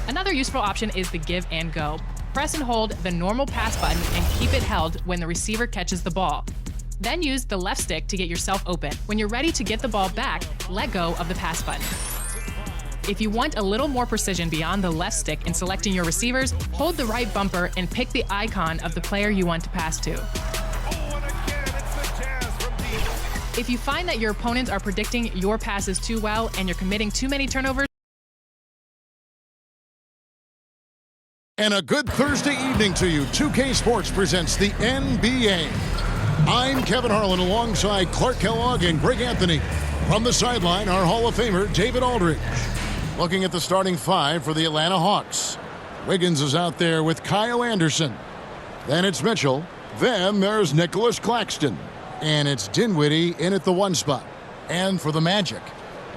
Another useful option is the give and go. Press and hold the normal pass button and keep it held when the receiver catches the ball. Then use the left stick to get yourself open. When you're ready to get the ball back, let go of the pass button. If you want a little more precision beyond the left stick in selecting your receivers, hold the right bumper and pick the icon of the player you want to pass to. If you find that your opponents are predicting your passes too well and you're committing too many turnovers, And a good Thursday evening to you. 2K Sports presents the NBA. I'm Kevin Harlan alongside Clark Kellogg and Greg Anthony. From the sideline, our Hall of Famer, David Aldridge. Looking at the starting five for the Atlanta Hawks. Wiggins is out there with Kyle Anderson. Then it's Mitchell. Then there's Nicholas Claxton. And it's Dinwiddie in at the one spot. And for the Magic,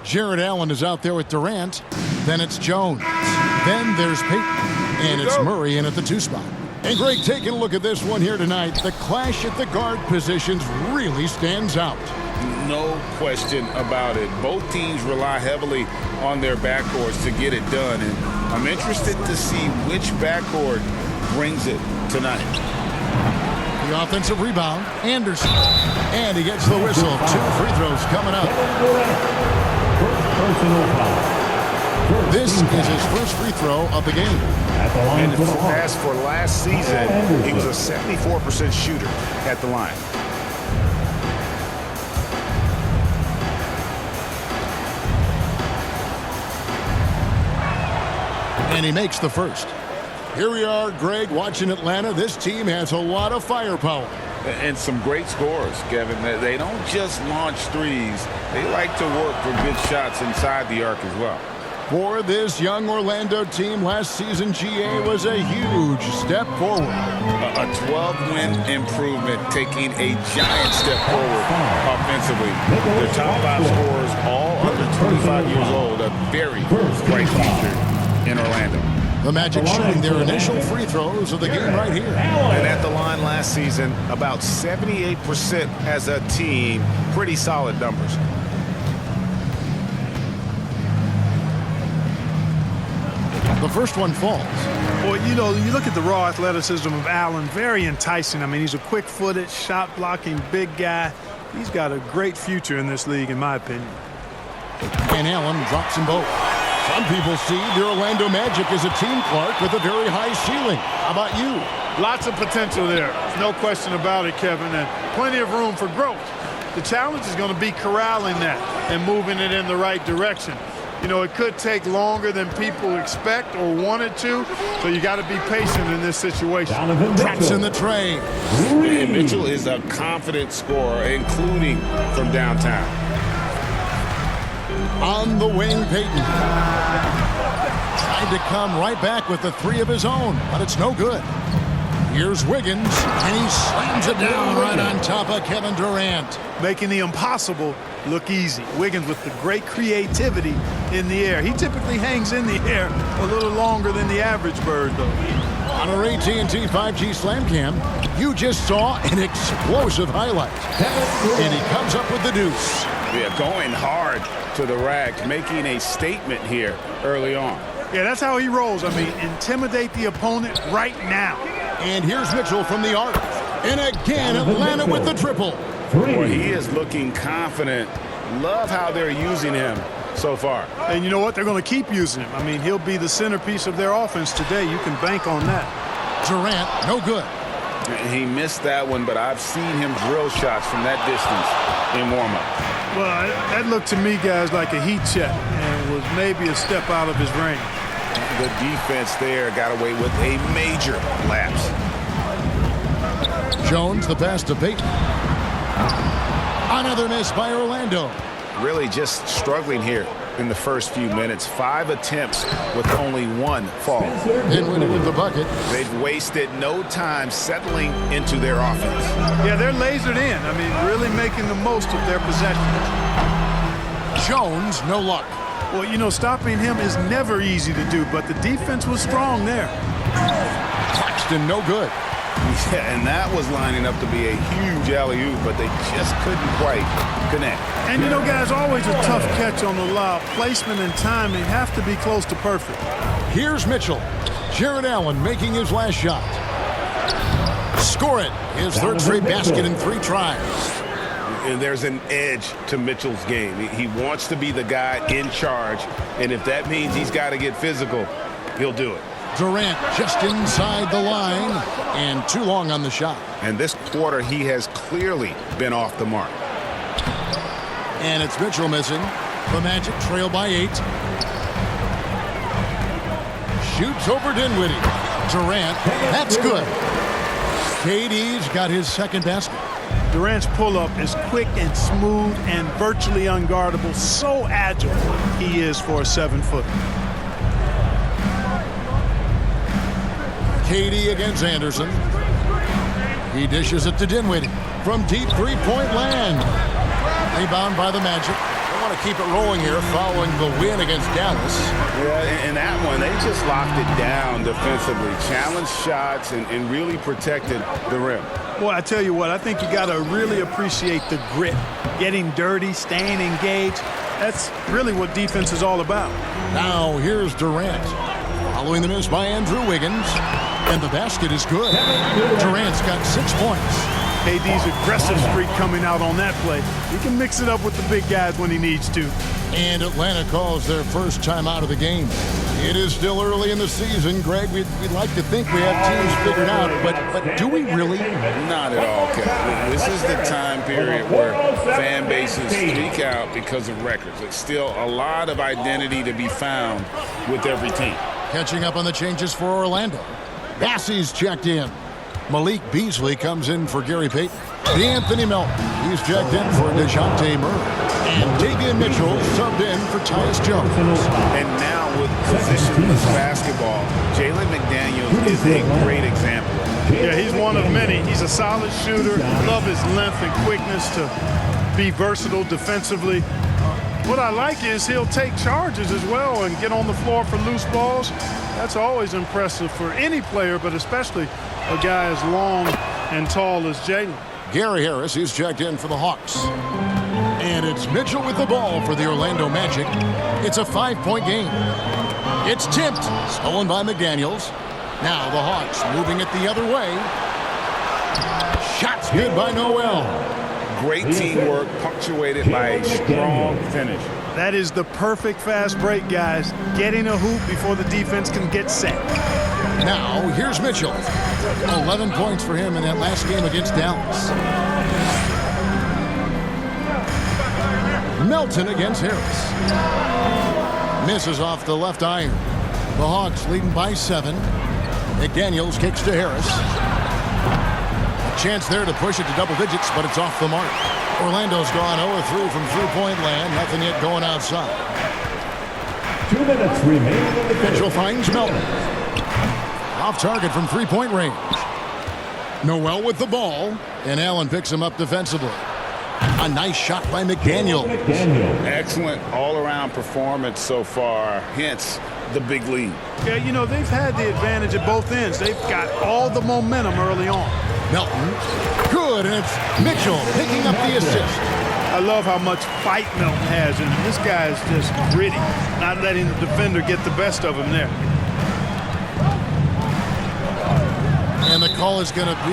Jared Allen is out there with Durant. Then it's Jones. Then there's Payton. And it's Murray in at the two spot. And Greg, taking a look at this one here tonight, the clash at the guard positions really stands out. No question about it. Both teams rely heavily on their backcourts to get it done. And I'm interested to see which backcourt brings it tonight. The offensive rebound, Anderson. And he gets the whistle. 2 free throws coming up. This is his first free throw of the game. And as for last season, he was a 74% shooter at the line. And he makes the first. Here we are, Greg, watching Atlanta. This team has a lot of firepower. And some great scores, Kevin. They don't just launch threes. They like to work for good shots inside the arc as well. For this young Orlando team, last season GA was a huge step forward. A 12-win improvement, taking a giant step forward offensively. Their top 5 scorers, all under 25 years old, a very bright future in Orlando. The Magic shooting their initial free throws of the game right here. And at the line last season, about 78% as a team. Pretty solid numbers. The first one falls. Well, you know, you look at the raw athleticism of Allen, very enticing. I mean, he's a quick-footed, shot-blocking big guy. He's got a great future in this league, in my opinion. And Allen drops them both. Some people see the Orlando Magic as a team, Clark, with a very high ceiling. How about you? Lots of potential there. No question about it, Kevin, and plenty of room for growth. The challenge is going to be corralling that and moving it in the right direction. You know, it could take longer than people expect or want it to, so you got to be patient in this situation. Tracks in the tray. And Mitchell is a confident scorer, including from downtown. On the wing, Payton. Tried to come right back with the 3 of his own, but it's no good. Here's Wiggins, and he slams it down right on top of Kevin Durant. Making the impossible look easy. Wiggins with the great creativity in the air. He typically hangs in the air a little longer than the average bird, though. On our AT&T 5G Slam Cam, you just saw an explosive highlight. And he comes up with the deuce. Yeah, going hard to the rack, making a statement here early on. Yeah, that's how he rolls. I mean, intimidate the opponent right now. And here's Mitchell from the arc. And again, Atlanta with the triple. Boy, he is looking confident. Love how they're using him so far. And you know what? They're going to keep using him. I mean, he'll be the centerpiece of their offense today. You can bank on that. Durant, no good. He missed that one, but I've seen him drill shots from that distance in warm-up. Well, that looked to me, guys, like a heat check and was maybe a step out of his range. The defense there got away with a major lapse. Jones, the pass to Payton. Another miss by Orlando. Really just struggling here in the first few minutes. 5 attempts with only 1 fall. Dinwiddie with the bucket. They've wasted no time settling into their offense. Yeah, they're lasered in. I mean, really making the most of their possessions. Jones, no luck. Well, you know, stopping him is never easy to do, but the defense was strong there. Claxton, no good. Yeah, and that was lining up to be a huge alley-oop, but they just couldn't quite connect. And, you know, guys, always a tough catch on the lob. Placement and timing have to be close to perfect. Here's Mitchell. Jared Allen making his last shot. Score it. His third straight basket in 3 tries. And there's an edge to Mitchell's game. He wants to be the guy in charge, and if that means he's got to get physical, he'll do it. Durant just inside the line and too long on the shot. And this quarter, he has clearly been off the mark. And it's Mitchell missing. The Magic trail by 8. Shoots over Dinwiddie. Durant, that's good. KD's got his second basket. Durant's pull-up is quick and smooth and virtually unguardable. So agile he is for a 7-footer. KD against Anderson. He dishes it to Dinwiddie from deep three-point land. Rebound by the Magic. They want to keep it rolling here following the win against Dallas. Yeah, in that one, they just locked it down defensively. Challenged shots and really protected the rim. Boy, I tell you what, I think you got to really appreciate the grit. Getting dirty, staying engaged. That's really what defense is all about. Now here's Durant. Following the miss by Andrew Wiggins. And the basket is good. Durant's got 6 points. KD's aggressive streak coming out on that play. He can mix it up with the big guys when he needs to. And Atlanta calls their first time out of the game. It is still early in the season, Greg. We'd like to think we have teams figured out, but do we really? Not at all, Kevin. This is the time period where fan bases speak out because of records. It's still a lot of identity to be found with every team. Catching up on the changes for Orlando. Bassey's checked in. Malik Beasley comes in for Gary Payton. Anthony Melton, he's checked in for DeJounte Murray. And Davion Mitchell subbed in for Tyus Jones. And now with positionless basketball, Jalen McDaniels is a great example. Yeah, he's one of many. He's a solid shooter. Love his length and quickness to be versatile defensively. What I like is he'll take charges as well and get on the floor for loose balls. That's always impressive for any player, but especially a guy as long and tall as Jalen. Gary Harris is checked in for the Hawks. And it's Mitchell with the ball for the Orlando Magic. It's a 5-point game. It's tipped, stolen by McDaniels. Now the Hawks moving it the other way. Shots good by Noel. Great teamwork punctuated by a strong finish. That is the perfect fast break, guys. Getting a hoop before the defense can get set. Now, here's Mitchell. 11 points for him in that last game against Dallas. Melton against Harris. Misses off the left iron. The Hawks leading by 7. McDaniels kicks to Harris. A chance there to push it to double digits, but it's off the mark. Orlando's gone 0-3 from three-point land. Nothing yet going outside. 2 minutes remaining. Mitchell finds Melton. Off target from three-point range. Noel with the ball, and Allen picks him up defensively. A nice shot by McDaniel. Excellent all-around performance so far, hence the big lead. Yeah, you know, they've had the advantage at both ends. They've got all the momentum early on. Melton, good, and it's Mitchell picking up the assist. I love how much fight Melton has in him. This guy is just gritty, not letting the defender get the best of him there. And the call is going to be,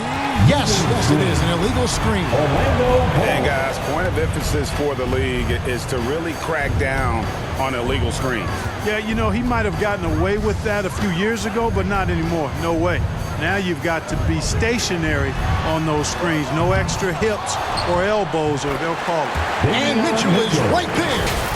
yes, it is, an illegal screen. And guys, point of emphasis for the league is to really crack down on illegal screens. Yeah, you know, he might have gotten away with that a few years ago, but not anymore. No way. Now you've got to be stationary on those screens. No extra hips or elbows, or they'll call it. And Mitchell is right there.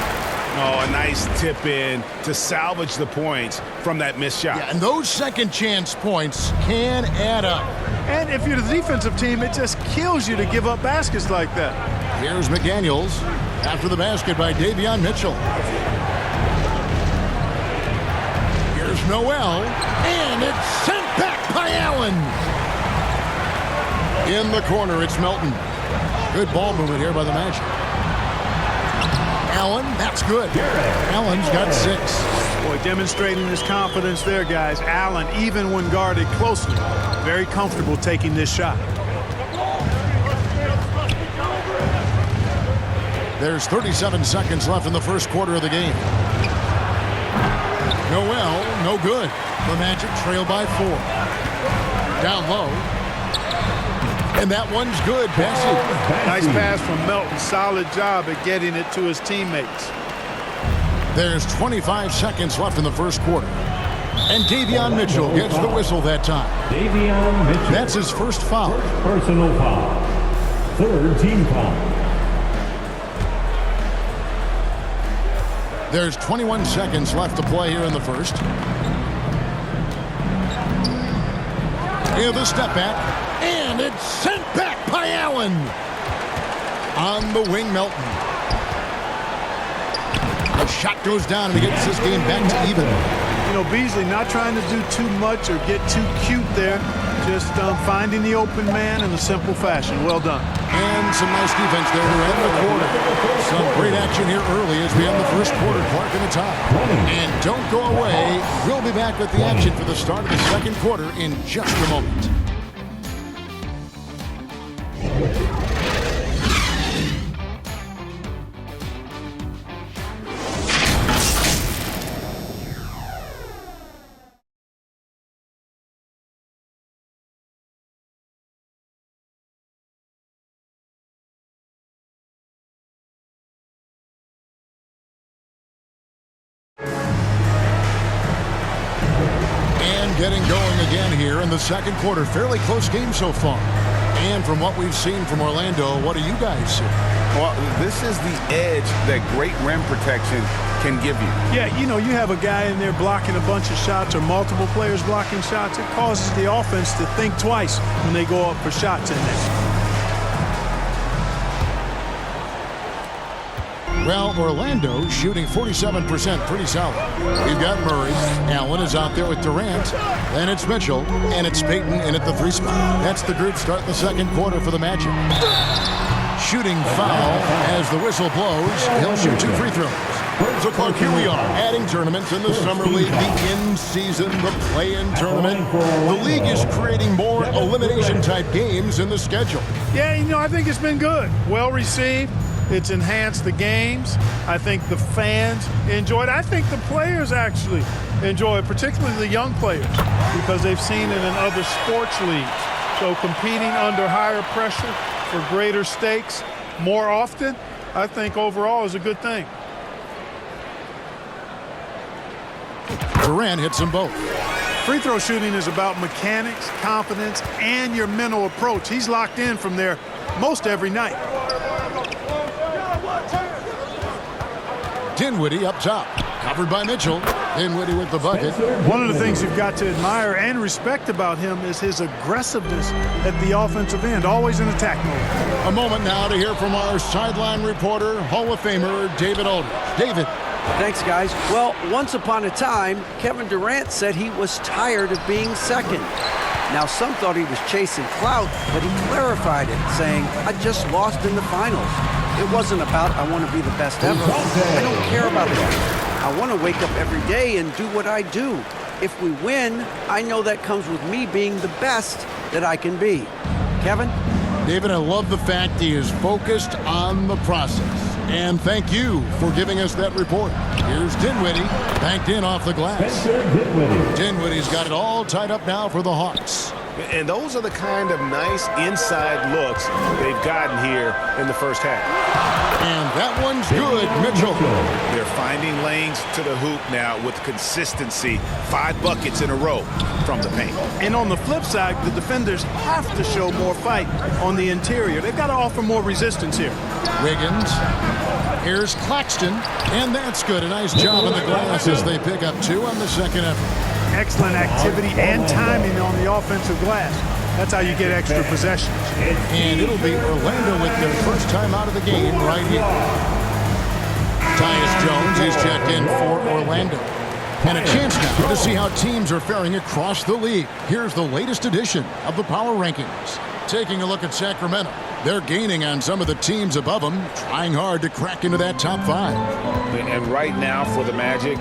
Oh, a nice tip in to salvage the points from that missed shot. Yeah, and those second chance points can add up. And if you're the defensive team, it just kills you to give up baskets like that. Here's McDaniels after the basket by Davion Mitchell. Here's Noel, and it's sent back by Allen. In the corner, it's Melton. Good ball movement here by the Magic. Allen, that's good. Allen's got 6. Boy, demonstrating his confidence there, guys. Allen, even when guarded closely, very comfortable taking this shot. There's 37 seconds left in the first quarter of the game. Noel, no good. The Magic trail by 4. Down low. And that one's good. Passing. Nice pass from Melton. Solid job at getting it to his teammates. There's 25 seconds left in the first quarter. And Davion Mitchell gets the whistle that time. Davion Mitchell. That's his first foul. Personal foul. Third team foul. There's 21 seconds left to play here in the first. Here's the step back. And it's sent back by Allen. On the wing, Melton. The shot goes down and he gets this game back to even. You know, Beasley not trying to do too much or get too cute there. Just finding the open man in a simple fashion. Well done. And some nice defense there to end the quarter. Some great action here early as we end the first quarter. Clark in the top. And don't go away. We'll be back with the action for the start of the second quarter in just a moment. Getting going again here in the second quarter. Fairly close game so far. And from what we've seen from Orlando, what do you guys see? Well, this is the edge that great rim protection can give you. Yeah, you know, you have a guy in there blocking a bunch of shots or multiple players blocking shots. It causes the offense to think twice when they go up for shots in there. Well, Orlando shooting 47%, pretty solid. We've got Murray. Allen is out there with Durant. Then it's Mitchell, and it's Payton in at the 3 spot. That's the group starting the second quarter for the Magic. Shooting foul as the whistle blows. He'll shoot 2 free throws. So, Clark, here we are, adding tournaments in the Summer League, the in-season, the play-in tournament. The league is creating more elimination-type games in the schedule. Yeah, you know, I think it's been good. Well received. It's enhanced the games. I think the fans enjoy it. I think the players actually enjoy it, particularly the young players, because they've seen it in other sports leagues. So competing under higher pressure for greater stakes more often, I think overall is a good thing. Durant hits them both. Free throw shooting is about mechanics, confidence, and your mental approach. He's locked in from there most every night. Dinwiddie up top, covered by Mitchell. Dinwiddie with the bucket. One of the things you've got to admire and respect about him is his aggressiveness at the offensive end, always in attack mode. A moment now to hear from our sideline reporter, Hall of Famer David Aldridge. David. Thanks, guys. Well, once upon a time, Kevin Durant said he was tired of being second. Now, some thought he was chasing clout, but he clarified it, saying, I just lost in the finals. It wasn't about I want to be the best ever. I don't care about that. I want to wake up every day and do what I do. If we win, I know that comes with me being the best that I can be. Kevin? David, I love the fact he is focused on the process. And thank you for giving us that report. Here's Dinwiddie, banked in off the glass. Dinwiddie's got it all tied up now for the Hawks. And those are the kind of nice inside looks they've gotten here in the first half. And that one's good, Mitchell. They're finding lanes to the hoop now with consistency. 5 buckets in a row from the paint. And on the flip side, the defenders have to show more fight on the interior. They've got to offer more resistance here. Wiggins. Here's Claxton. And that's good. A nice job in the glass as they pick up 2 on the second effort. Excellent activity and timing on the offensive glass. That's how you get extra possessions. And it'll be Orlando with their first time out of the game right here. Tyus Jones is checked in for Orlando. And a chance now to see how teams are faring across the league. Here's the latest edition of the Power Rankings. Taking a look at Sacramento. They're gaining on some of the teams above them, trying hard to crack into that top 5. And right now for the Magic,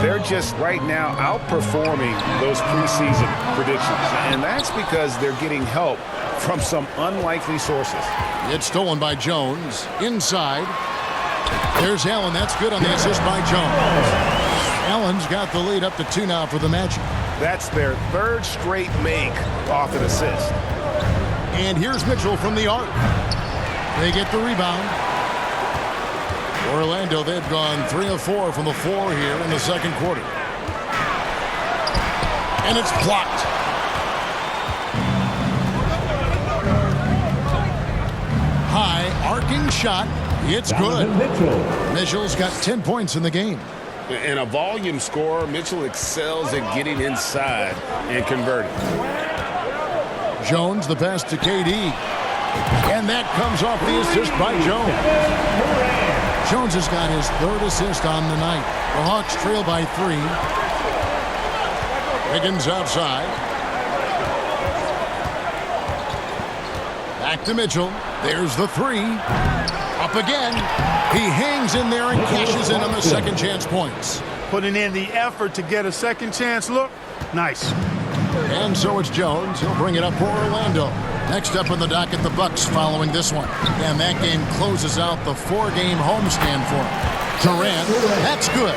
they're just right now outperforming those preseason predictions. And that's because they're getting help from some unlikely sources. It's stolen by Jones. Inside. There's Allen. That's good on the assist by Jones. Allen's got the lead up to 2 now for the Magic. That's their 3rd straight make off an assist. And here's Mitchell from the arc. They get the rebound. Orlando, they've gone 3 of 4 from the floor here in the second quarter. And it's blocked. High arcing shot. It's good. Mitchell's got 10 points in the game. And a volume scorer, Mitchell excels at getting inside and converting. Jones, the pass to KD. And that comes off the assist by Jones. Jones has got his 3rd assist on the night. The Hawks trail by 3. Wiggins outside. Back to Mitchell. There's the 3. Up again. He hangs in there and cashes in on the second chance points. Putting in the effort to get a second chance look. Nice. And so it's Jones. He'll bring it up for Orlando. Next up on the docket, the Bucks following this one. And that game closes out the 4-game homestand for him. Durant, that's good.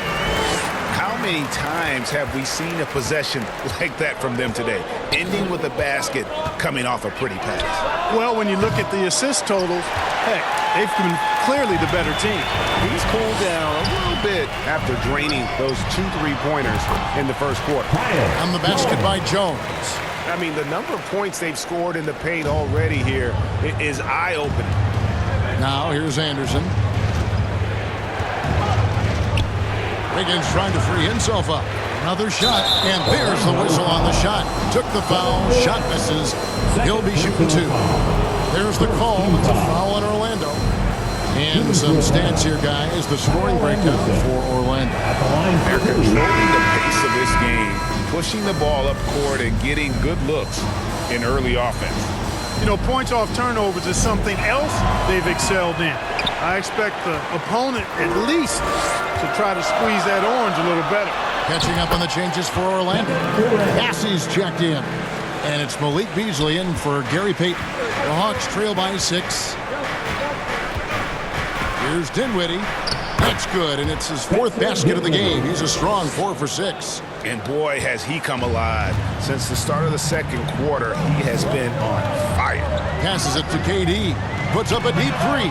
How many times have we seen a possession like that from them today, ending with a basket coming off a pretty pass? Well, when you look at the assist totals, heck, they've been clearly the better team. He's cooled down a little bit after draining those 2 3-pointers in the first quarter. On the basket by Jones. I mean, the number of points they've scored in the paint already here is eye-opening. Now here's Anderson. Wiggins trying to free himself up. Another shot, and there's the whistle on the shot. Took the foul, shot misses. He'll be shooting 2. There's the call. It's a foul on Orlando. And some stats here, guys. The scoring breakdown for Orlando. They're controlling the pace of this game, pushing the ball up court and getting good looks in early offense. You know, points off turnovers is something else they've excelled in. I expect the opponent at least to try to squeeze that orange a little better. Catching up on the changes for Orlando. Cassie's checked in. And it's Malik Beasley in for Gary Payton. The Hawks trail by 6. Here's Dinwiddie. That's good, and it's his 4th basket of the game. He's a strong 4 for 6. And boy, has he come alive. Since the start of the second quarter, he has been on fire. Passes it to KD. Puts up a deep 3.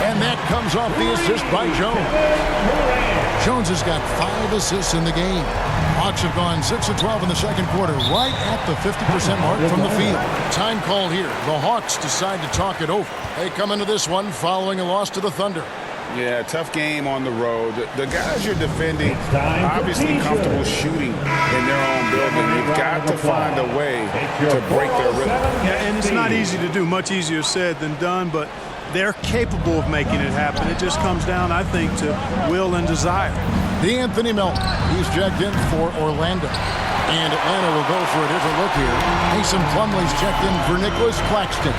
And that comes off the assist by Jones. Jones has got 5 assists in the game. Hawks have gone 6 of 12 in the second quarter, right at the 50% mark from the field. Time called here. The Hawks decide to talk it over. They come into this one following a loss to the Thunder. Yeah, tough game on the road. The guys you're defending, obviously comfortable shooting in their own building. You've got to find a way to break their rhythm. Yeah, and it's not easy to do. Much easier said than done, but they're capable of making it happen. It just comes down, I think, to will and desire. D'Anthony Melton, he's checked in for Orlando. And Atlanta will go for a different look here. Mason Plumlee's checked in for Nicholas Claxton.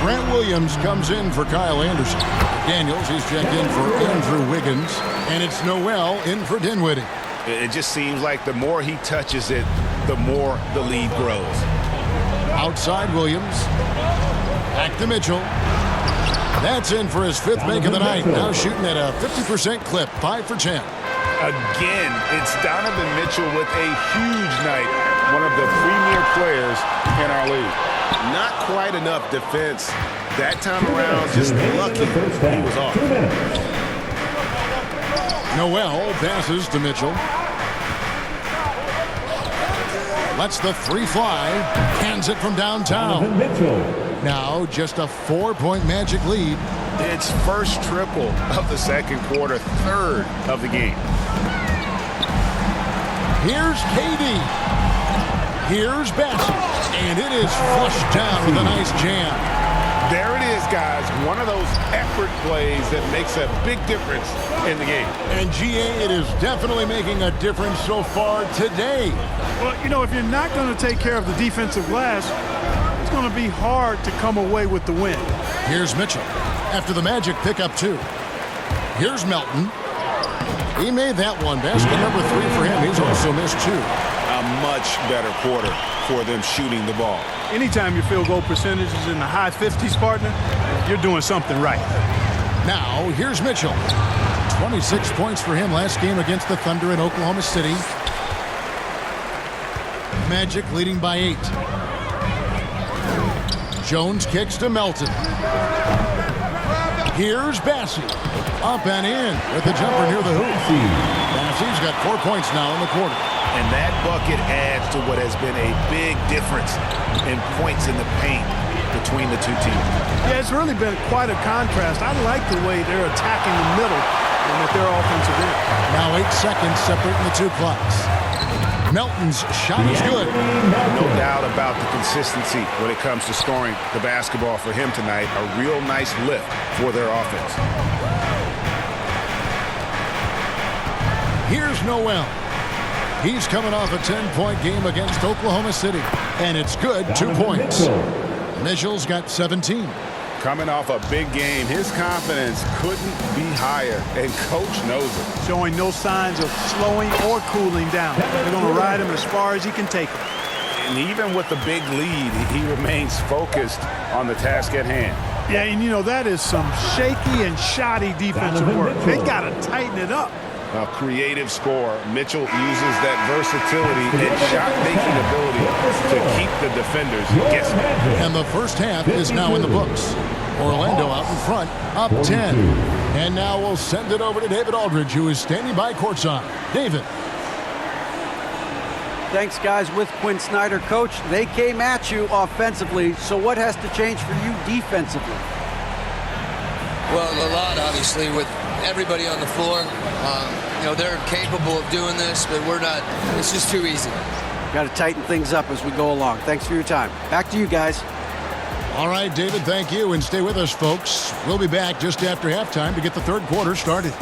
Grant Williams comes in for Kyle Anderson. Daniels, he's checked in for Andrew Wiggins. And it's Noel in for Dinwiddie. It just seems like the more he touches it, the more the lead grows. Outside Williams. Back to Mitchell. That's in for his 5th make of the night. Now shooting at a 50% clip, 5 for 10. Again, it's Donovan Mitchell with a huge night. One of the premier players in our league. Not quite enough defense. That time around, just lucky he was off. Noel passes to Mitchell. Lets the 3 fly. Hands it from downtown. Now just a 4-point Magic lead. It's first triple of the second quarter, 3rd of the game. Here's KD. Here's Bassett. And it is flushed down with a nice jam. There it is, guys. One of those effort plays that makes a big difference in the game. And GA, it is definitely making a difference so far today. Well, you know, if you're not going to take care of the defensive glass, it's going to be hard to come away with the win. Here's Mitchell. After the Magic pick up 2. Here's Melton. He made that one. Basket number 3 for him. He's also missed 2. A much better quarter for them shooting the ball. Anytime your field goal percentage is in the high 50s, partner, you're doing something right. Now, here's Mitchell. 26 points for him last game against the Thunder in Oklahoma City. Magic leading by 8. Jones kicks to Melton. Here's Bassey. Up and in with the jumper near the hoop. Bassey's got 4 points now in the quarter. And that bucket adds to what has been a big difference in points in the paint between the two teams. Yeah, it's really been quite a contrast. I like the way they're attacking the middle and with their offensive end. Now 8 seconds separating the two clocks. Melton's shot is good. No doubt about the consistency when it comes to scoring the basketball for him tonight. A real nice lift for their offense. Here's Noel. He's coming off a 10-point game against Oklahoma City. And it's good, 2 points. Mitchell's got 17. Coming off a big game, his confidence couldn't be higher, and Coach knows it. Showing no signs of slowing or cooling down. They're going to ride him as far as he can take him. And even with the big lead, he remains focused on the task at hand. Yeah, and you know, that is some shaky and shoddy defensive work. They got to tighten it up. A creative scorer. Mitchell uses that versatility and shot-making ability to keep the defenders guessing. And the first half is now in the books. Orlando out in front, up 10. And now we'll send it over to David Aldridge, who is standing by courtside. David. Thanks, guys. With Quinn Snyder, Coach, they came at you offensively. So what has to change for you defensively? Well, a lot, obviously, with everybody on the floor. You know, they're capable of doing this, but we're not. It's just too easy. Got to tighten things up as we go along. Thanks for your time. Back to you guys. All right, David, thank you. And stay with us, folks. We'll be back just after halftime to get the third quarter started.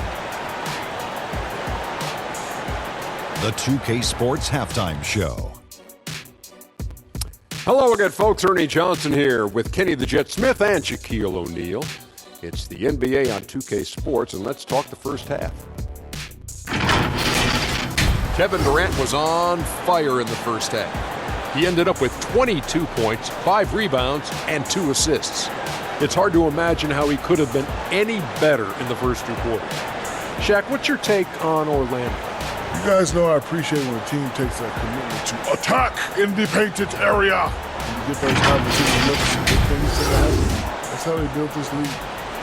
The 2K Sports Halftime Show. Hello again, folks. Ernie Johnson here with Kenny the Jet Smith and Shaquille O'Neal. It's the NBA on 2K Sports, and let's talk the first half. Kevin Durant was on fire in the first half. He ended up with 22 points, 5 rebounds, and 2 assists. It's hard to imagine how he could have been any better in the first 2 quarters. Shaq, what's your take on Orlando? You guys know I appreciate when a team takes that commitment to attack in the painted area. When you get those opportunity looks, good things to happen. That's how they built this league.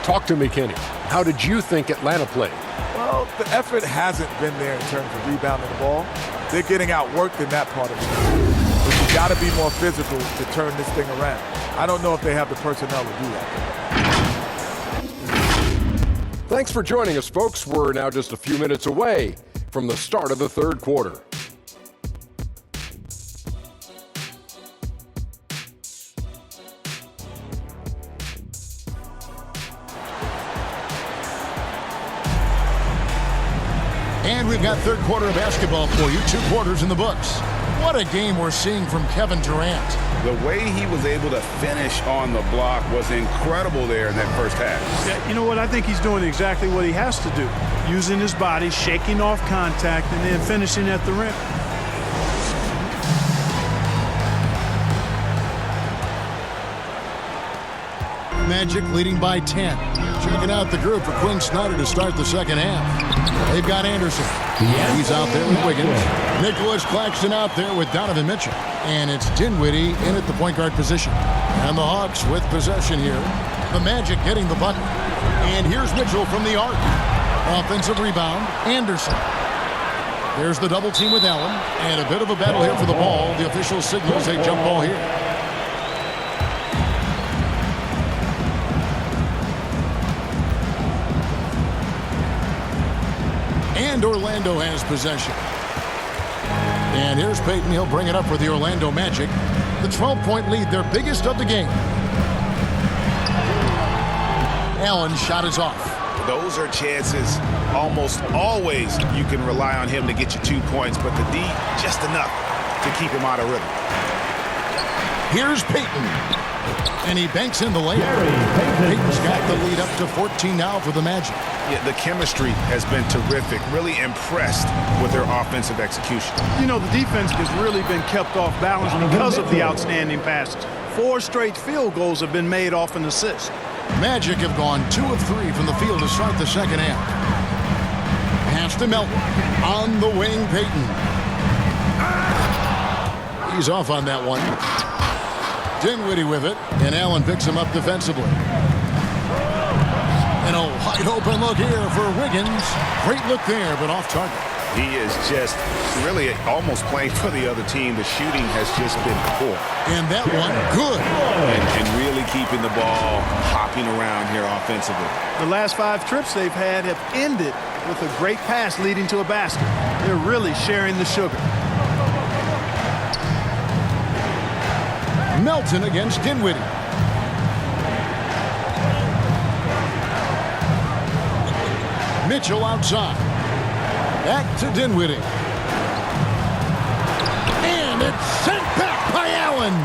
Talk to me, Kenny. How did you think Atlanta played? Well, the effort hasn't been there in terms of rebounding the ball. They're getting outworked in that part of it. But you got to be more physical to turn this thing around. I don't know if they have the personnel to do that. Thanks for joining us, folks. We're now just a few minutes away from the start of the third quarter. And we've got third quarter of basketball for you. 2 quarters in the books. What a game we're seeing from Kevin Durant. The way he was able to finish on the block was incredible there in that first half. Yeah, you know what? I think he's doing exactly what he has to do. Using his body, shaking off contact, and then finishing at the rim. Magic leading by 10. Checking out the group for Quinn Snyder to start the second half. They've got Anderson. He's out there with Wiggins. Nicholas Claxton out there with Donovan Mitchell. And it's Dinwiddie in at the point guard position. And the Hawks with possession here. The Magic getting the bucket. And here's Mitchell from the arc. Offensive rebound, Anderson. There's the double team with Allen. And a bit of a battle here for the ball. The official signals a jump ball here. And Orlando has possession. And here's Payton. He'll bring it up for the Orlando Magic. The 12-point lead, their biggest of the game. Allen's shot is off. Those are chances almost always you can rely on him to get you 2 points, but the D just enough to keep him out of rhythm. Here's Payton. And he banks in the layup. Payton's got the lead up to 14 now for the Magic. Yeah, the chemistry has been terrific. Really impressed with their offensive execution. You know, the defense has really been kept off balance because of the outstanding passes. 4 straight field goals have been made off an assist. Magic have gone 2 of 3 from the field to start the second half. Pass to Melton. On the wing, Payton. He's off on that one. Dinwiddie with it, and Allen picks him up defensively. And a wide open look here for Wiggins. Great look there, but off target. He is just really almost playing for the other team. The shooting has just been poor. And that one, good. And really keeping the ball hopping around here offensively. The last 5 trips they've had have ended with a great pass leading to a basket. They're really sharing the sugar. Melton against Dinwiddie. Mitchell outside. Back to Dinwiddie. And it's sent back by Allen.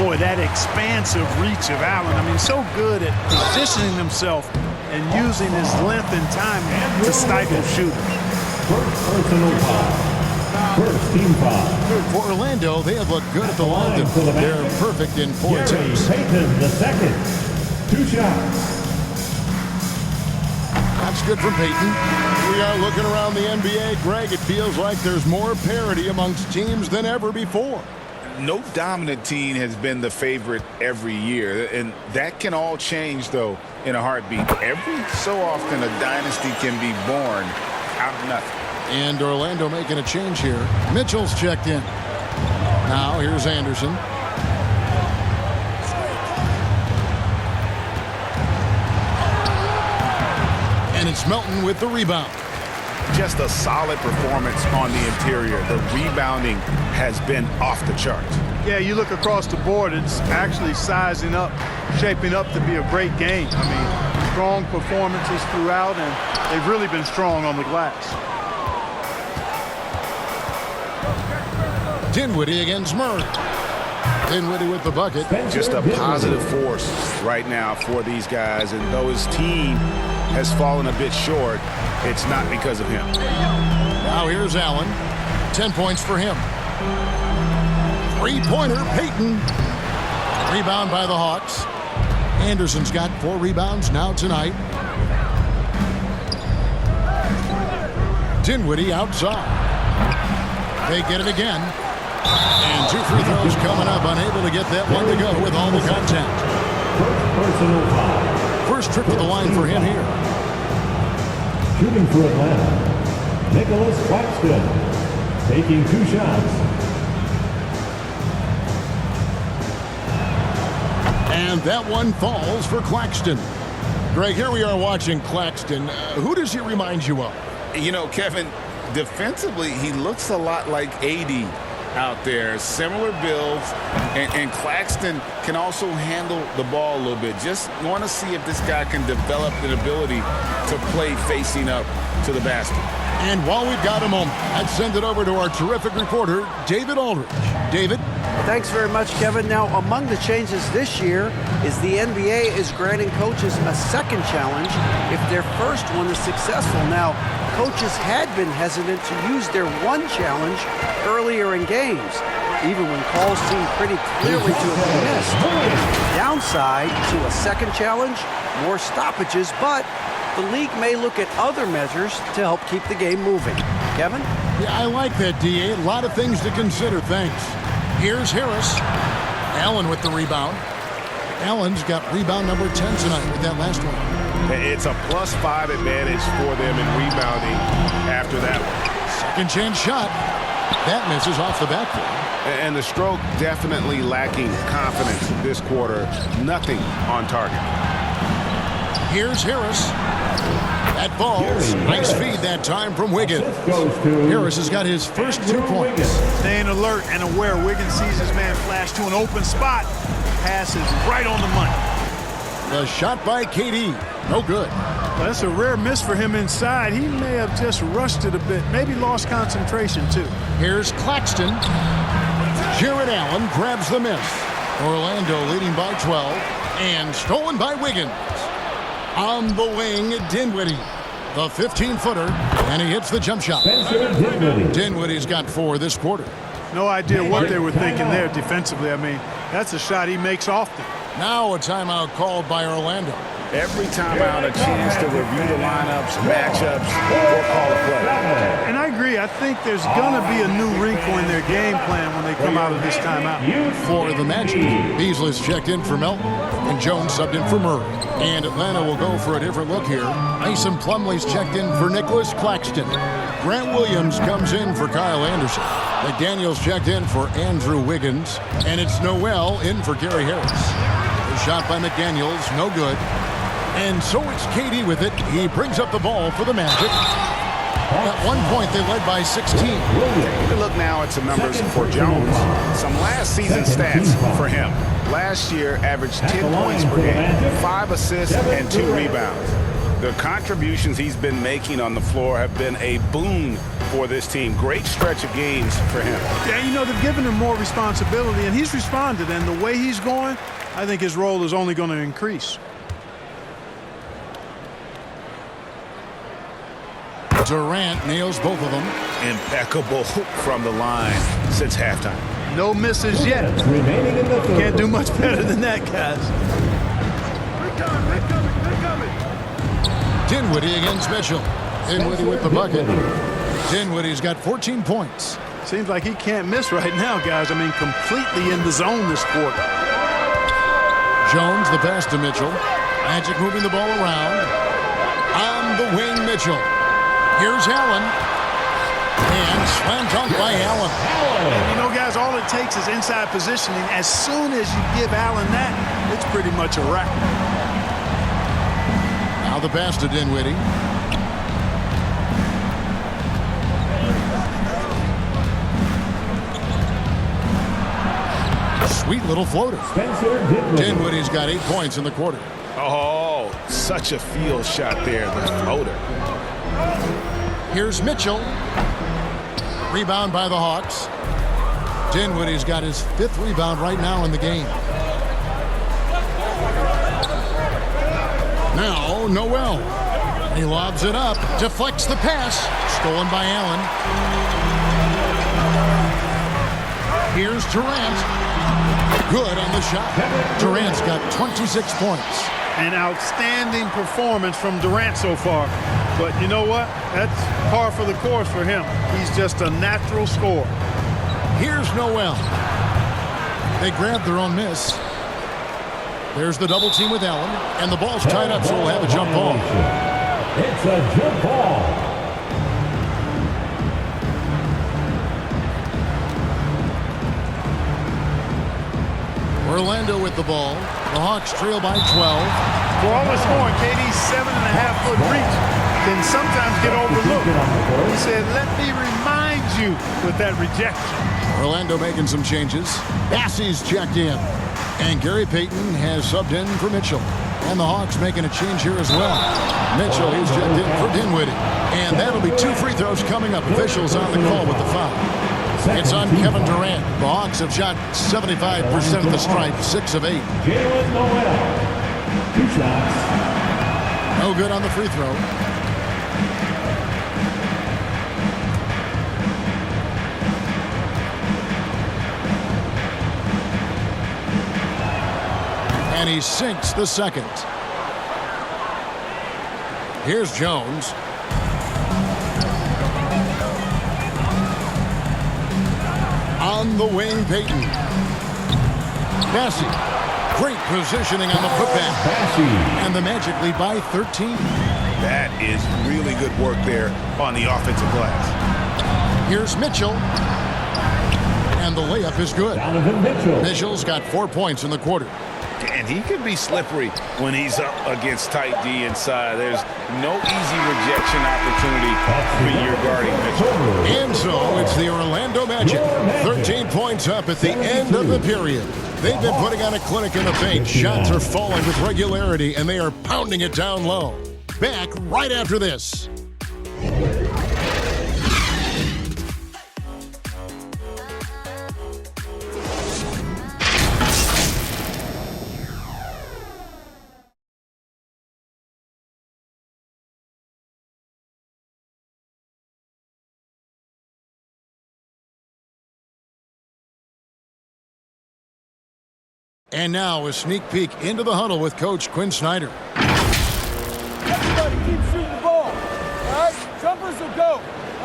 Boy, that expansive reach of Allen. I mean, so good at positioning himself and using his length and time to stifle shooters. First personal foul. First team foul. For Orlando, they have looked good at the line. They're perfect in 4 attempts. Payton the second. 2 shots. That's good from Payton. We are looking around the NBA. Greg, it feels like there's more parity amongst teams than ever before. No dominant team has been the favorite every year, and that can all change, though, in a heartbeat. Every so often, a dynasty can be born out of nothing. And Orlando making a change here. Mitchell's checked in. Now here's Anderson. And it's Melton with the rebound. Just a solid performance on the interior. The rebounding has been off the charts. Yeah, you look across the board, it's actually sizing up, shaping up to be a great game. I mean, strong performances throughout, and they've really been strong on the glass. Dinwiddie against Murray. Dinwiddie with the bucket. Just a positive force right now for these guys, and though his team has fallen a bit short, it's not because of him. Now here's Allen. 10 points for him. 3-pointer, Payton. Rebound by the Hawks. Anderson's got 4 rebounds now tonight. Dinwiddie outside. They get it again. And 2 free throws coming up. Unable to get that one to go with all the contact. First personal foul. First trip to the line for him here. Shooting for Atlanta, Nicholas Claxton, taking 2 shots. And that one falls for Claxton. Greg, here we are watching Claxton. Who does he remind you of? You know, Kevin, defensively, he looks a lot like AD out there. Similar builds, and Claxton can also handle the ball a little bit. Just want to see if this guy can develop an ability to play facing up to the basket. And while we've got a moment, let's send it over to our terrific reporter, David Aldridge. David? Thanks very much, Kevin. Now, among the changes this year is the NBA is granting coaches a second challenge if their first one is successful. Now, coaches had been hesitant to use their one challenge earlier in games, even when calls seemed pretty clearly to have been missed. Downside to a second challenge, more stoppages, but the league may look at other measures to help keep the game moving. Kevin? Yeah, I like that, D.A. A lot of things to consider. Thanks. Here's Harris. Allen with the rebound. Allen's got rebound number 10 tonight with that last one. It's a +5 advantage for them in rebounding after that one. Second chance shot. That misses off the backboard. And the stroke definitely lacking confidence this quarter. Nothing on target. Here's Harris. That falls. Nice feed that time from Wiggins. Harris has got his first 2 points. Staying alert and aware. Wiggins sees his man flash to an open spot. Pass is right on the money. The shot by KD. No good. Well, that's a rare miss for him inside. He may have just rushed it a bit. Maybe lost concentration, too. Here's Claxton. Jared Allen grabs the miss. Orlando leading by 12. And stolen by Wiggins. On the wing, Dinwiddie. The 15-footer. And he hits the jump shot. Dinwiddie's got 4 this quarter. No idea what they were thinking there defensively. I mean, that's a shot he makes often. Now a timeout called by Orlando. Every timeout, a chance to review the lineups, matchups, or call a play. And I agree. I think there's going to be a new wrinkle in their game plan when they come out of this timeout. For the Magic, Beasley's checked in for Melton, and Jones subbed in for Murray. And Atlanta will go for a different look here. Mason Plumlee's checked in for Nicholas Claxton. Grant Williams comes in for Kyle Anderson. McDaniel's checked in for Andrew Wiggins. And it's Noel in for Gary Harris. The shot by McDaniels, no good. And so it's KD with it. He brings up the ball for the Magic. At one point, they led by 16. Take a look now at some numbers for Jones. Some last season stats for him. Last year, averaged 10 points per game, 5 assists, and 2 rebounds. The contributions he's been making on the floor have been a boon for this team. Great stretch of games for him. Yeah, you know, they've given him more responsibility, and he's responded. And the way he's going, I think his role is only going to increase. Durant nails both of them. Impeccable from the line since halftime. No misses yet. Can't do much better than that, guys. Dinwiddie against Mitchell. Dinwiddie with the bucket. Dinwiddie's got 14 points. Seems like he can't miss right now, guys. I mean, completely in the zone this quarter. Jones, the pass to Mitchell. Magic moving the ball around. On the wing, Mitchell. Here's Allen. And slam dunk by Allen. And you know, guys, all it takes is inside positioning. As soon as you give Allen that, it's pretty much a wrap. Now the pass to Dinwiddie. Sweet little floater. Dinwiddie's got 8 points in the quarter. Oh, such a field shot there, the floater. Here's Mitchell. Rebound by the Hawks. Dinwiddie's got his 5th rebound right now in the game. Now Noel. He lobs it up. Deflects the pass. Stolen by Allen. Here's Durant. Good on the shot. Durant's got 26 points. An outstanding performance from Durant so far. But you know what? That's par for the course for him. He's just a natural scorer. Here's Noel. They grabbed their own miss. There's the double team with Allen. And the ball's tied up, so we'll have a jump ball. It's a jump ball. Orlando with the ball. The Hawks trail by 12. For all the scoring, KD's 7.5-foot reach can sometimes get overlooked. He said, let me remind you with that rejection. Orlando making some changes. Bassey's checked in. And Gary Payton has subbed in for Mitchell. And the Hawks making a change here as well. Mitchell, he's checked in for Dinwiddie. And that'll be 2 free throws coming up. Officials on the call with the foul. It's on Kevin Durant. The Hawks have shot 75% of the stripe, 6 of 8. Jalen Noel. 2 shots. No good on the free throw. And he sinks the second. Here's Jones. On the wing, Payton. Bassey. Great positioning on the putback. And the Magic lead by 13. That is really good work there on the offensive glass. Here's Mitchell. And the layup is good. Mitchell's got 4 points in the quarter. And he can be slippery when he's up against tight D inside. There's no easy rejection opportunity when you're guarding Mitchell. And so it's the Orlando Magic. 13 points up at the end of the period. They've been putting on a clinic in the paint. Shots are falling with regularity, and they are pounding it down low. Back right after this. And now a sneak peek into the huddle with Coach Quinn Snyder.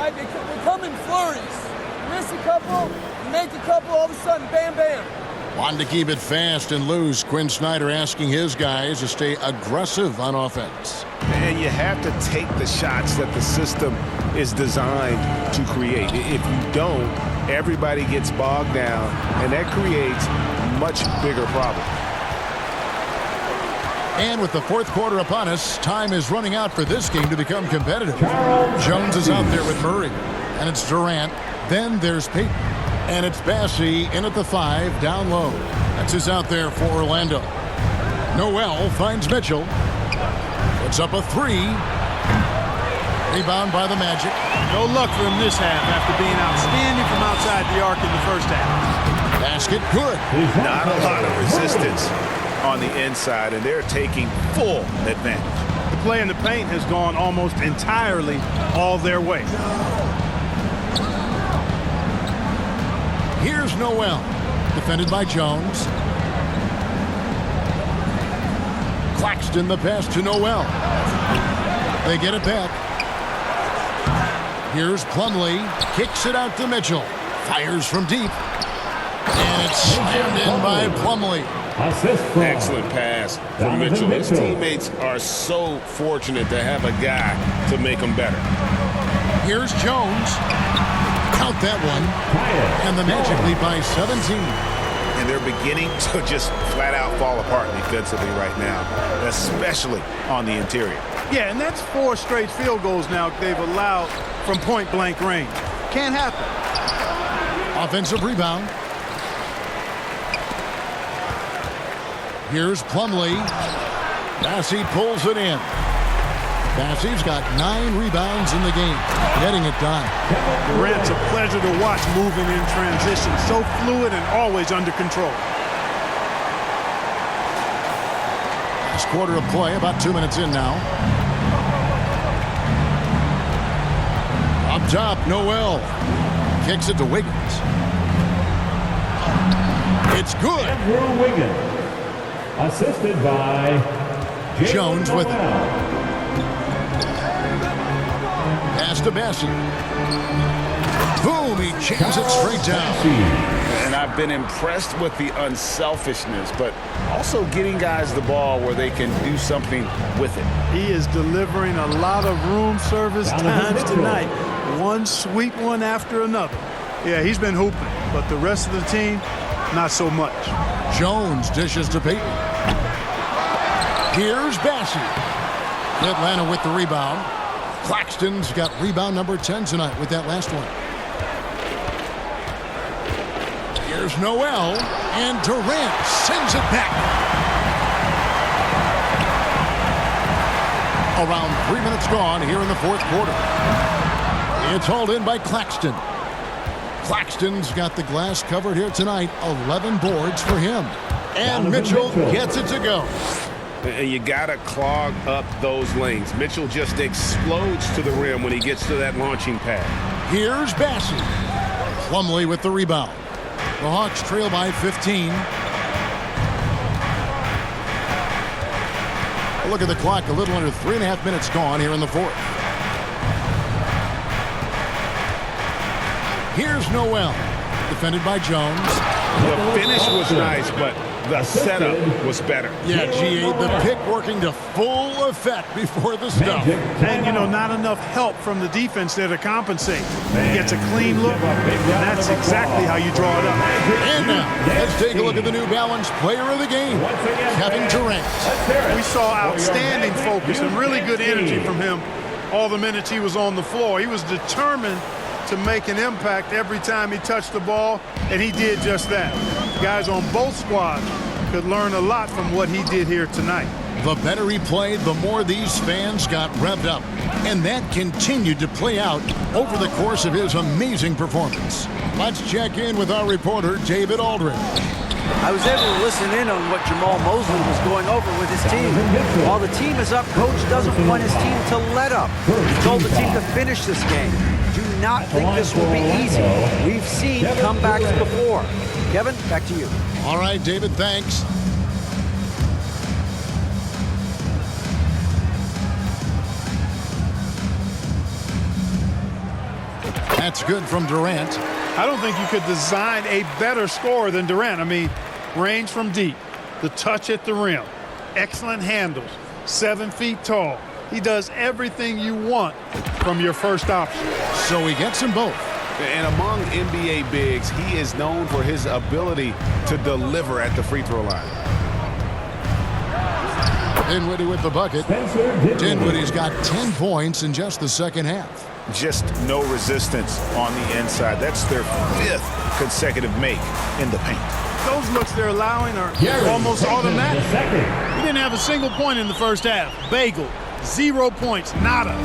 right? They come in flurries. Miss a couple, make a couple, all of a sudden, bam, bam. Wanting to keep it fast and loose, Quinn Snyder asking his guys to stay aggressive on offense. And you have to take the shots that the system is designed to create. If you don't, everybody gets bogged down, and that creates much bigger problems. And with the fourth quarter upon us, time is running out for this game to become competitive. Jones is out there with Murray, and it's Durant. Then there's Peyton, and it's Bassey in at the 5, down low. That's who's out there for Orlando. Noel finds Mitchell. Puts up a 3. Rebound by the Magic. No luck for him this half after being outstanding from outside the arc in the first half. Basket good. Not a lot of resistance on the inside, and they're taking full advantage. The play in the paint has gone almost entirely all their way. Here's Noel, defended by Jones. Claxton the pass to Noel. They get it back. Here's Plumlee, kicks it out to Mitchell. Fires from deep. And it's slammed in by Plumlee. Excellent pass from Mitchell. His teammates are so fortunate to have a guy to make them better. Here's Jones. Count that one. And the Magic lead by 17. And they're beginning to just flat out fall apart defensively right now, especially on the interior. Yeah, and that's 4 straight field goals now they've allowed from point-blank range. Can't happen. Offensive rebound. Here's Plumlee. Bassey pulls it in. Bassey's got 9 rebounds in the game, getting it done. Durant's a pleasure to watch moving in transition. So fluid and always under control. Last quarter of play, about 2 minutes in now. Up top, Noel. Kicks it to Wiggins. It's good. Andrew Wiggins. Assisted by Jones with it. Pass to Bassey. Boom, he jams it straight down. And I've been impressed with the unselfishness, but also getting guys the ball where they can do something with it. He is delivering a lot of room service times tonight. One sweet one after another. Yeah, he's been hooping, but the rest of the team, not so much. Jones dishes to Peyton. Here's Bassey. Atlanta with the rebound. Claxton's got rebound number 10 tonight with that last one. Here's Noel, and Durant sends it back. Around 3 minutes gone here in the fourth quarter. It's hauled in by Claxton. Claxton's got the glass covered here tonight. 11 boards for him. And Mitchell gets it to go. And you got to clog up those lanes. Mitchell just explodes to the rim when he gets to that launching pad. Here's Bassey. Plumlee with the rebound. The Hawks trail by 15. Look at the clock. A little under 3.5 minutes gone here in the fourth. Here's Noel. Defended by Jones. The finish was nice, but the setup was better. Yeah, G.A., the pick working to full effect before the stuff. And, you know, not enough help from the defense there to compensate. He gets a clean look, and that's exactly how you draw it up. And now, let's take a look at the New Balance player of the game, Kevin Durant. We saw outstanding focus and really good energy from him all the minutes he was on the floor. He was determined to make an impact every time he touched the ball, and he did just that. Guys on both squads could learn a lot from what he did here tonight. The better he played, the more these fans got revved up. And that continued to play out over the course of his amazing performance. Let's check in with our reporter, David Aldridge. I was able to listen in on what Jamal Mosley was going over with his team. While the team is up, Coach doesn't want his team to let up. He told the team to finish this game. Do not think this will be easy. We've seen comebacks before. Kevin, back to you. All right, David, thanks. That's good from Durant. I don't think you could design a better scorer than Durant. I mean, range from deep, the touch at the rim, excellent handles, 7 feet tall. He does everything you want from your first option. So he gets them both. And among NBA bigs, he is known for his ability to deliver at the free throw line. Dinwiddie with the bucket. Dinwiddie's got 10 points in just the second half. Just no resistance on the inside. That's their 5th consecutive make in the paint. Those looks they're allowing are almost automatic. He didn't have a single point in the first half. Bagel, 0 points, nada.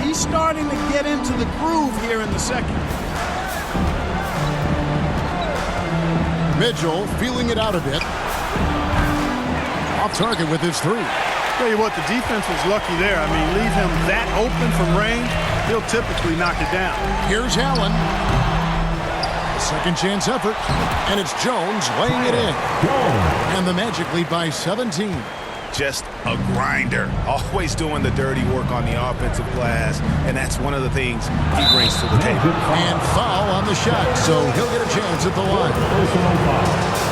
He's starting to get into the groove here in the second. Mitchell feeling it out a bit. Off target with his 3. Tell you what, the defense was lucky there. I mean, leave him that open from range, he'll typically knock it down. Here's Allen. A second chance effort. And it's Jones laying it in. And the Magic lead by 17. Just a grinder. Always doing the dirty work on the offensive glass. And that's one of the things he brings to the table. And foul on the shot, so he'll get a chance at the line.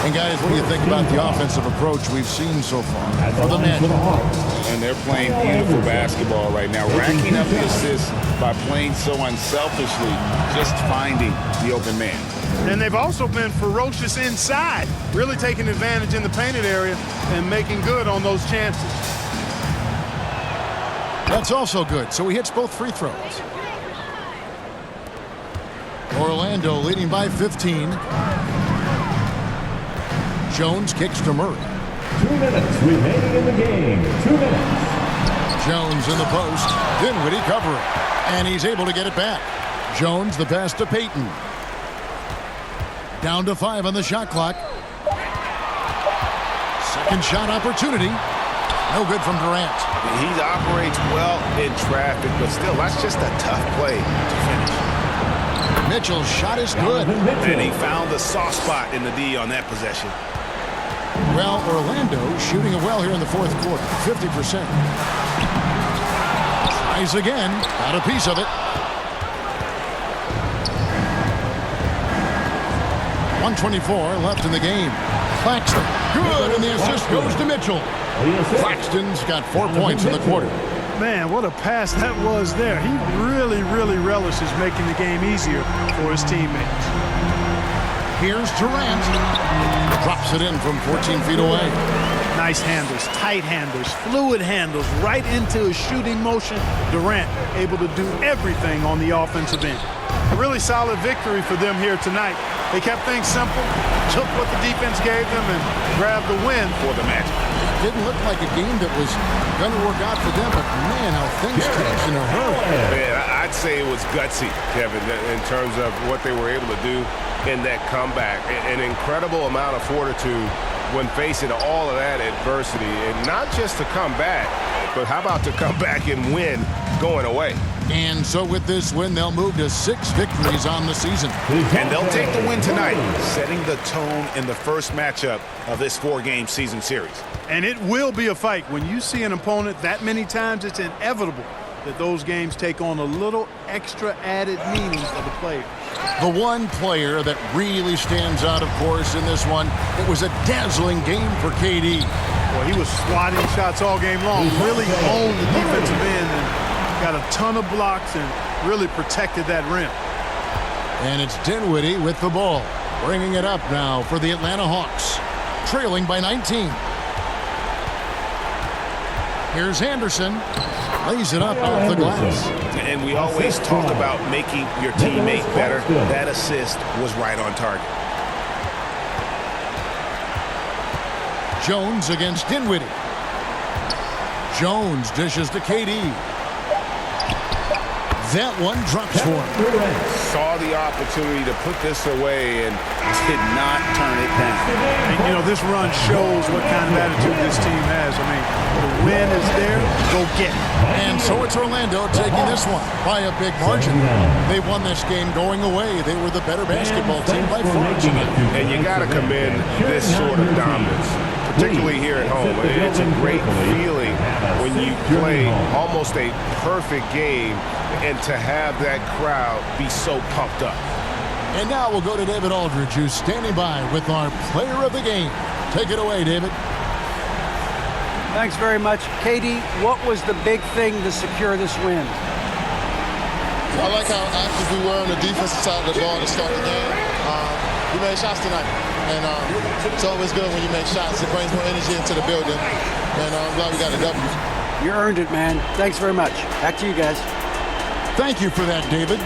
And guys, what do you think about the offensive approach we've seen so far for the Magic? And they're playing beautiful basketball right now, racking up the assists by playing so unselfishly, just finding the open man. And they've also been ferocious inside, really taking advantage in the painted area and making good on those chances. That's also good, so he hits both free throws. Orlando leading by 15. Jones kicks to Murray. 2 minutes remaining in the game. 2 minutes. Jones in the post. Dinwiddie covering. And he's able to get it back. Jones the pass to Payton. Down to 5 on the shot clock. Second shot opportunity. No good from Durant. He operates well in traffic, but still, that's just a tough play to finish. Mitchell's shot is good. And he found the soft spot in the D on that possession. Well, Orlando shooting it well here in the fourth quarter, 50%. Tries again, got a piece of it. 1:24 left in the game. Claxton, good, and the assist goes to Mitchell. Claxton's got 4 points in the quarter. Man, what a pass that was there. He really, really relishes making the game easier for his teammates. Here's Durant. Drops it in from 14 feet away. Nice handles, tight handles, fluid handles, right into his shooting motion. Durant able to do everything on the offensive end. A really solid victory for them here tonight. They kept things simple, took what the defense gave them, and grabbed the win for the Magic. It didn't look like a game that was going to work out for them, but man, how things changed in a hurry. Yeah, I'd say it was gutsy, Kevin, in terms of what they were able to do in that comeback. An incredible amount of fortitude when facing all of that adversity, and not just to come back, but how about to come back and win going away? And so with this win, they'll move to 6 victories on the season. And they'll take the win tonight, setting the tone in the first matchup of this 4-game season series. And it will be a fight. When you see an opponent that many times, it's inevitable that those games take on a little extra added meaning for the players. The one player that really stands out, of course, in this one, it was a dazzling game for KD. Well, he was swatting shots all game long, really owned the defensive end and got a ton of blocks and really protected that rim. And it's Dinwiddie with the ball, bringing it up now for the Atlanta Hawks, trailing by 19. Here's Anderson, lays it up off the glass. And we always talk about making your teammate better. That assist was right on target. Jones against Dinwiddie. Jones dishes to KD. That one drops for him. Saw the opportunity to put this away and did not turn it down. And, you know, this run shows what kind of attitude this team has. I mean, the win is there, go get it. And so it's Orlando taking this one by a big margin. They won this game going away. They were the better basketball team by far. And you got to commend this sort of dominance, particularly here at home. It's a great feeling when you play almost a perfect game and to have that crowd be so pumped up. And now we'll go to David Aldridge, who's standing by with our player of the game. Take it away, David. Thanks very much. Katie, what was the big thing to secure this win? I like how active we were on the defensive side of the ball to start the game. We made shots tonight, and it's always good when you make shots. It brings more energy into the building, and I'm glad we got a W. You earned it, man. Thanks very much. Back to you guys. Thank you for that, David.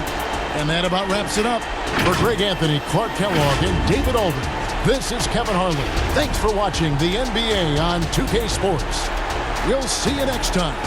And that about wraps it up. For Greg Anthony, Clark Kellogg, and David Aldridge, this is Kevin Harlan. Thanks for watching the NBA on 2K Sports. We'll see you next time.